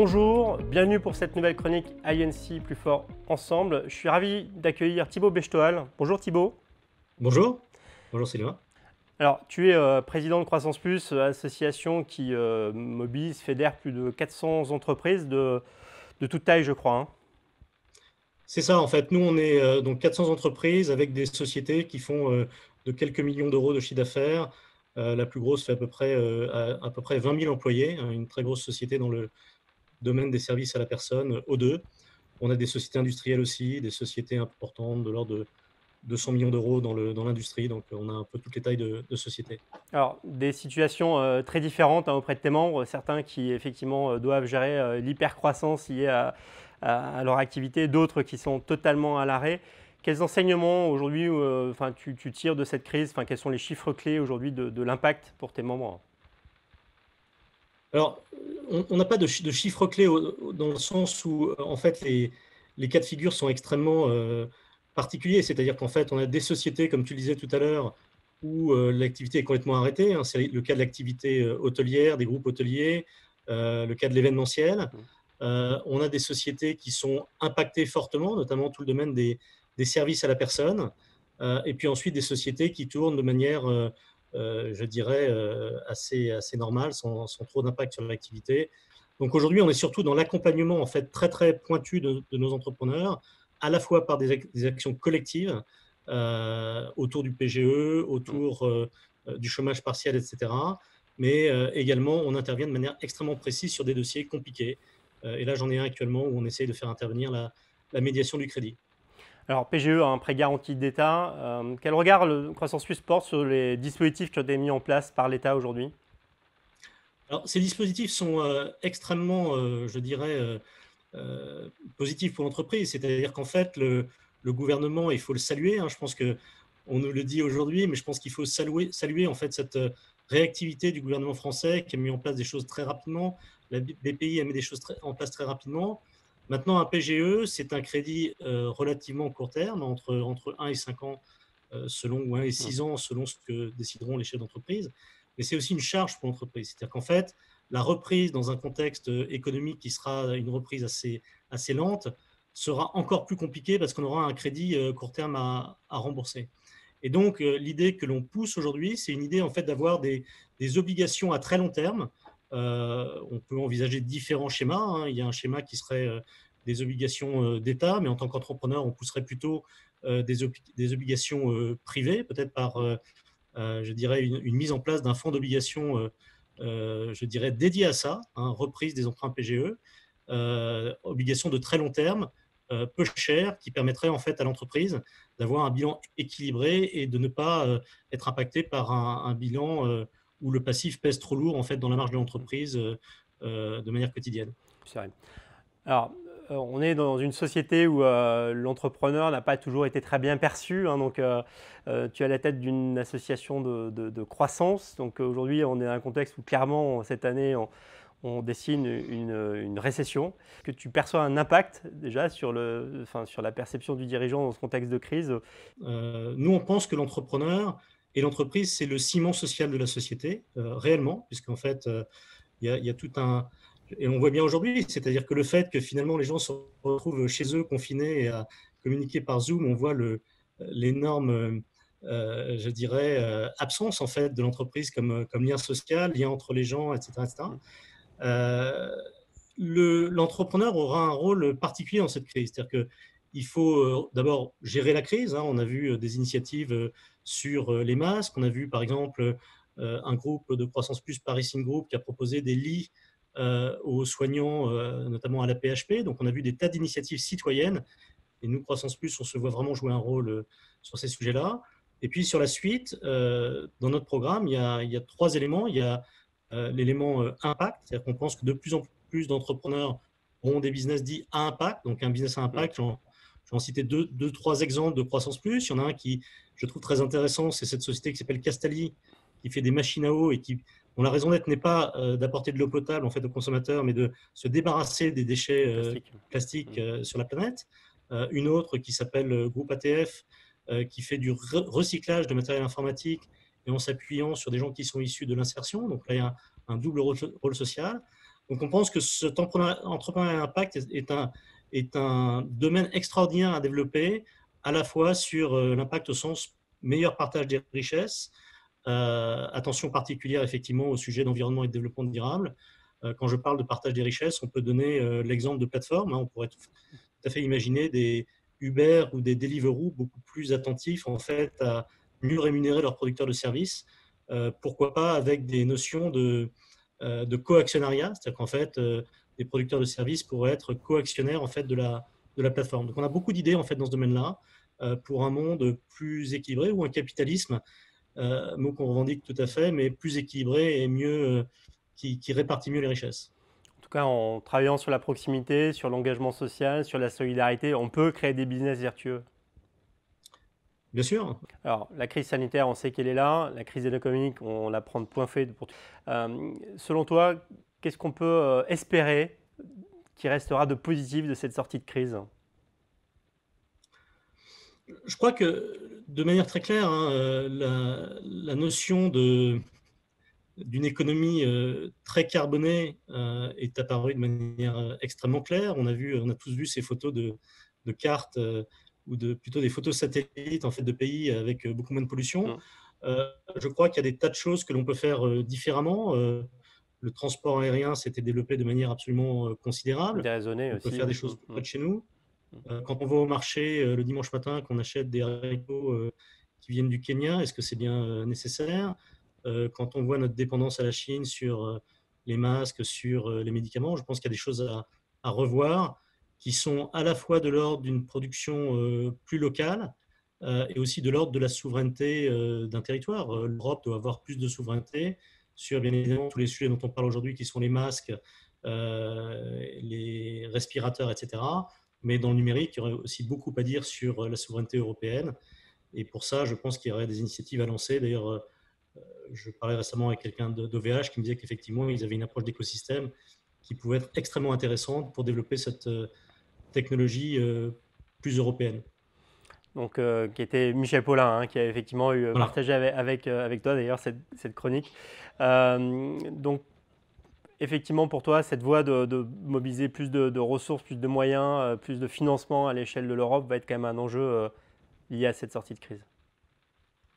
Bonjour, bienvenue pour cette nouvelle chronique INC Plus Fort Ensemble. Je suis ravi d'accueillir Thibaut Bechtoal. Bonjour Thibaut. Bonjour, bonjour Sylvain. Alors, tu es président de Croissance Plus, association qui mobilise, fédère plus de 400 entreprises de toute taille, je crois, hein. C'est ça en fait, nous on est donc 400 entreprises avec des sociétés qui font de quelques millions d'euros de chiffre d'affaires. La plus grosse fait à peu près 20 000 employés, hein, une très grosse société dans le domaine des services à la personne, O2. On a des sociétés industrielles aussi, des sociétés importantes de l'ordre de 200 millions d'euros dans l'industrie, donc on a un peu toutes les tailles de sociétés. Alors, des situations très différentes hein, auprès de tes membres, certains qui effectivement doivent gérer l'hypercroissance liée à leur activité, d'autres qui sont totalement à l'arrêt. Quels enseignements aujourd'hui tu tires de cette crise? Quels sont les chiffres clés aujourd'hui de l'impact pour tes membres? Alors, on n'a pas de chiffres clés dans le sens où, en fait, les cas de figure sont extrêmement particuliers. C'est-à-dire qu'en fait, on a des sociétés, comme tu le disais tout à l'heure, où l'activité est complètement arrêtée, hein. C'est le cas de l'activité hôtelière, des groupes hôteliers, le cas de l'événementiel. On a des sociétés qui sont impactées fortement, notamment tout le domaine des services à la personne. Et puis ensuite, des sociétés qui tournent de manière je dirais, assez normale, sans trop d'impact sur l'activité. Donc aujourd'hui, on est surtout dans l'accompagnement en fait très très pointu de nos entrepreneurs, à la fois par des actions collectives autour du PGE, autour du chômage partiel, etc. Mais également, on intervient de manière extrêmement précise sur des dossiers compliqués. Et là, j'en ai un actuellement où on essaye de faire intervenir la médiation du crédit. Alors, PGE, un prêt garanti d'État. Quel regard le Croissance Suisse porte sur les dispositifs qui ont été mis en place par l'État aujourd'hui? Alors, ces dispositifs sont extrêmement, je dirais, positifs pour l'entreprise. C'est-à-dire qu'en fait, le gouvernement, il faut le saluer, hein. Je pense qu'on nous le dit aujourd'hui, mais je pense qu'il faut saluer en fait cette réactivité du gouvernement français qui a mis en place des choses très rapidement. La BPI a mis des choses en place très rapidement. Maintenant, un PGE, c'est un crédit relativement court terme, entre 1 et 5 ans, ou 1 et 6 ans, selon ce que décideront les chefs d'entreprise. Mais c'est aussi une charge pour l'entreprise. C'est-à-dire qu'en fait, la reprise dans un contexte économique qui sera une reprise assez lente sera encore plus compliquée parce qu'on aura un crédit court terme à rembourser. Et donc, l'idée que l'on pousse aujourd'hui, c'est une idée en fait d'avoir des obligations à très long terme. On peut envisager différents schémas, hein. Il y a un schéma qui serait des obligations d'État, mais en tant qu'entrepreneur, on pousserait plutôt des obligations privées, peut-être par, je dirais, une mise en place d'un fonds d'obligation, je dirais, dédié à ça, hein, reprise des emprunts PGE, obligation de très long terme, peu cher, qui permettrait en fait à l'entreprise d'avoir un bilan équilibré et de ne pas être impacté par un bilan où le passif pèse trop lourd en fait dans la marge de l'entreprise de manière quotidienne. C'est vrai. Alors, on est dans une société où l'entrepreneur n'a pas toujours été très bien perçu, hein, donc, tu es à la tête d'une association de croissance. Donc aujourd'hui, on est dans un contexte où clairement, cette année, on dessine une récession. Est-ce que tu perçois un impact déjà sur la perception du dirigeant dans ce contexte de crise? Nous, on pense que l'entrepreneur et l'entreprise, c'est le ciment social de la société, réellement, puisqu'en fait, il y a tout un. Et on voit bien aujourd'hui, c'est-à-dire que le fait que finalement les gens se retrouvent chez eux confinés et à communiquer par Zoom, on voit l'énorme, je dirais, absence en fait de l'entreprise comme lien social, lien entre les gens, etc., etc. Euh, L'entrepreneur aura un rôle particulier dans cette crise. C'est-à-dire qu'il faut d'abord gérer la crise, hein. On a vu des initiatives sur les masques. On a vu par exemple un groupe de Croissance Plus, Paris Sign Group, qui a proposé des lits aux soignants, notamment à la PHP. Donc on a vu des tas d'initiatives citoyennes. Et nous, Croissance Plus, on se voit vraiment jouer un rôle sur ces sujets-là. Et puis sur la suite, dans notre programme, il y a 3 éléments. Il y a l'élément impact, c'est-à-dire qu'on pense que de plus en plus d'entrepreneurs auront des business dits à impact. Donc un business à impact, je vais en citer deux, trois exemples de Croissance Plus. Il y en a un qui, je trouve très intéressant, c'est cette société qui s'appelle Castali, qui fait des machines à eau et dont la raison d'être n'est pas d'apporter de l'eau potable en fait, aux consommateurs, mais de se débarrasser des déchets Plastique. plastiques sur la planète. Une autre qui s'appelle Groupe ATF, qui fait du recyclage de matériel informatique et en s'appuyant sur des gens qui sont issus de l'insertion. Donc là, il y a un double rôle social. Donc on pense que cet entrepreneuriat impact est un domaine extraordinaire à développer, à la fois sur l'impact au sens meilleur partage des richesses, attention particulière effectivement au sujet d'environnement et de développement durable. Quand je parle de partage des richesses, on peut donner l'exemple de plateformes. On pourrait tout à fait imaginer des Uber ou des Deliveroo beaucoup plus attentifs en fait à mieux rémunérer leurs producteurs de services. Pourquoi pas avec des notions de co-actionnariat, c'est-à-dire qu'en fait, les producteurs de services pourraient être co-actionnaires en fait de la plateforme. Donc on a beaucoup d'idées en fait dans ce domaine-là pour un monde plus équilibré ou un capitalisme, mot qu'on revendique tout à fait, mais plus équilibré et mieux, qui répartit mieux les richesses. En tout cas, en travaillant sur la proximité, sur l'engagement social, sur la solidarité, on peut créer des business vertueux. Bien sûr. Alors, la crise sanitaire, on sait qu'elle est là. La crise économique, on la prend de point fait. Selon toi, qu'est-ce qu'on peut espérer qui restera de positif de cette sortie de crise? Je crois que, de manière très claire, hein, la notion d'une économie très carbonée est apparue de manière extrêmement claire. On a tous vu ces photos de cartes ou plutôt des photos satellites en fait, de pays avec beaucoup moins de pollution. Je crois qu'il y a des tas de choses que l'on peut faire différemment. Le transport aérien s'était développé de manière absolument considérable. Déraisonné On peut aussi. faire des choses près de chez nous. Quand on va au marché le dimanche matin, qu'on achète des haricots qui viennent du Kenya, est-ce que c'est bien nécessaire? Quand on voit notre dépendance à la Chine sur les masques, sur les médicaments, je pense qu'il y a des choses à revoir qui sont à la fois de l'ordre d'une production plus locale et aussi de l'ordre de la souveraineté d'un territoire. L'Europe doit avoir plus de souveraineté sur, bien évidemment, tous les sujets dont on parle aujourd'hui, qui sont les masques, les respirateurs, etc. Mais dans le numérique, il y aurait aussi beaucoup à dire sur la souveraineté européenne. Et pour ça, je pense qu'il y aurait des initiatives à lancer. D'ailleurs, je parlais récemment avec quelqu'un d'OVH qui me disait qu'effectivement, ils avaient une approche d'écosystème qui pouvait être extrêmement intéressante pour développer cette technologie plus européenne. Donc, qui était Michel Paulin, hein, qui a effectivement Voilà. partagé avec toi d'ailleurs cette chronique. Donc, effectivement, pour toi, cette voie de mobiliser plus de ressources, plus de moyens, plus de financement à l'échelle de l'Europe va être quand même un enjeu lié à cette sortie de crise.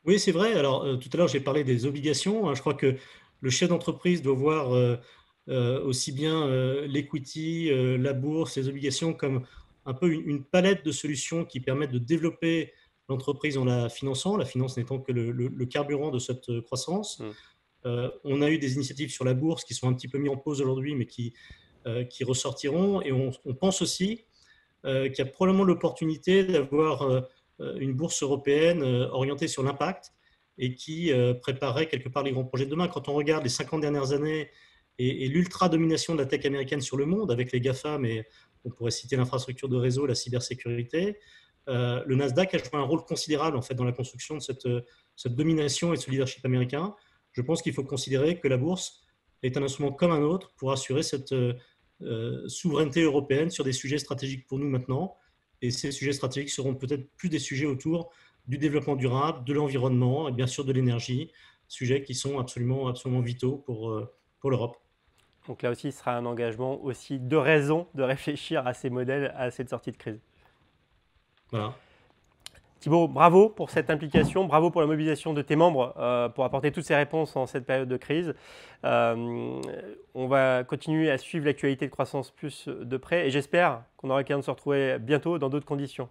Oui, c'est vrai. Alors, tout à l'heure, j'ai parlé des obligations, hein. Je crois que le chef d'entreprise doit voir aussi bien l'equity, la bourse, les obligations comme un peu une palette de solutions qui permettent de développer l'entreprise en la finançant, la finance n'étant que le carburant de cette croissance. On a eu des initiatives sur la bourse qui sont un petit peu mises en pause aujourd'hui, mais qui ressortiront. Et on pense aussi qu'il y a probablement l'opportunité d'avoir une bourse européenne orientée sur l'impact et qui préparerait quelque part les grands projets de demain. Quand on regarde les 50 dernières années et l'ultra-domination de la tech américaine sur le monde, avec les GAFA, mais on pourrait citer l'infrastructure de réseau, la cybersécurité, le Nasdaq a joué un rôle considérable en fait, dans la construction de cette domination et de ce leadership américain. Je pense qu'il faut considérer que la bourse est un instrument comme un autre pour assurer cette souveraineté européenne sur des sujets stratégiques pour nous maintenant. Et ces sujets stratégiques seront peut-être plus des sujets autour du développement durable, de l'environnement et bien sûr de l'énergie, sujets qui sont absolument, absolument vitaux pour l'Europe. Donc là aussi, ce sera un engagement aussi de raison de réfléchir à ces modèles, à cette sortie de crise. Voilà. Thibaut, bravo pour cette implication, bravo pour la mobilisation de tes membres pour apporter toutes ces réponses en cette période de crise. On va continuer à suivre l'actualité de Croissance Plus de près et j'espère qu'on aura l'occasion de se retrouver bientôt dans d'autres conditions.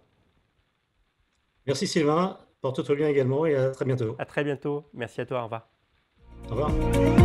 Merci Sylvain, porte-toi bien également et à très bientôt. À très bientôt, merci à toi, au revoir. Au revoir.